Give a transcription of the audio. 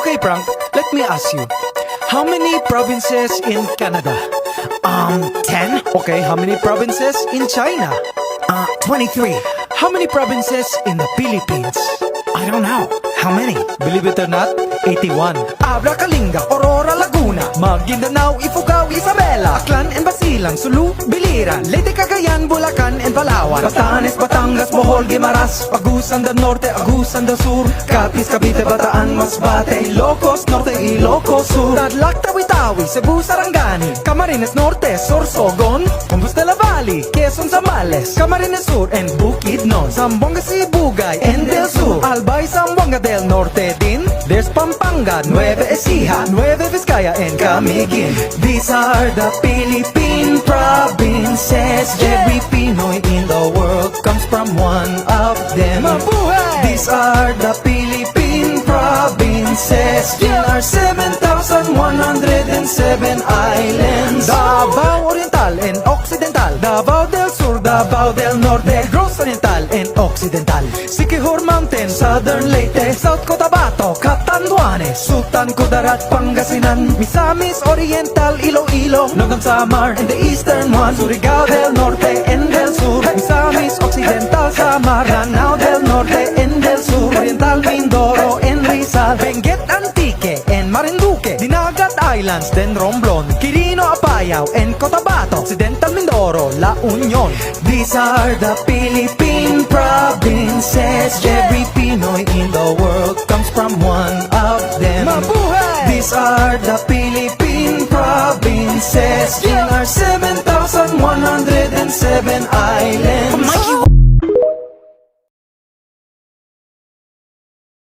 Okay, Frank, let me ask you. How many provinces in Canada? 10? Okay, how many provinces in China? 23. How many provinces in the Philippines? I don't know. How many? Believe it or not, 81. Abra, Kalinga, Aurora, Laguna, Maguindanao, Ifugao, Isabela, Aklan and Basilan, Sulu, Biliran, Leyte, Cagayan, Bulacan and Palawan, Batanes, Batangas, Bohol, Guimaras, Agusan del Norte, Agusan del Sur, Capiz, Cavite, Bataan, Masbate, Ilocos Norte, Ilocos Sur, Tadlac, Tawi-Tawi, Cebu, Sarangani, Camarines Norte, Sorsogon, Hombos de la Valley, Quezon, Zambales, Camarines Sur and Bukidnon, Zamboanga, Sibugay and Del Sur, Albay, Zamboanga del Norte din. There's Pampanga, Nueva Ecija, Nueva Vizcaya and Camiguin. These are the Philippine provinces. Every Pinoy in the world comes from one of them. Mabuhay! These are the Philippine provinces. In our 7,107 islands. Davao Oriental and Occidental, Davao del Sur, Davao del Norte, Negros Oriental and Occidental, Siquijor Mountain, Southern Leyte, South Cotabato, Catanduanes, Sultan Kudarat, Pangasinan, Misamis Oriental, Iloilo, Nogan Samar and the eastern one, Surigao del Norte and del Sur, Misamis Occidental, Samar, Lanao del Norte and del Sur, Oriental Mindoro and Rizal, Benguet Antique and Marinduque, Dinagat Islands, then Romblon, Quirino Apayao and Cotabato, Occidental Mindoro, La Union. These are the Philippine provinces. Every Pinoy in the world comes from one of them. Mabuhay! These are the Philippine provinces. In our 7,107 islands.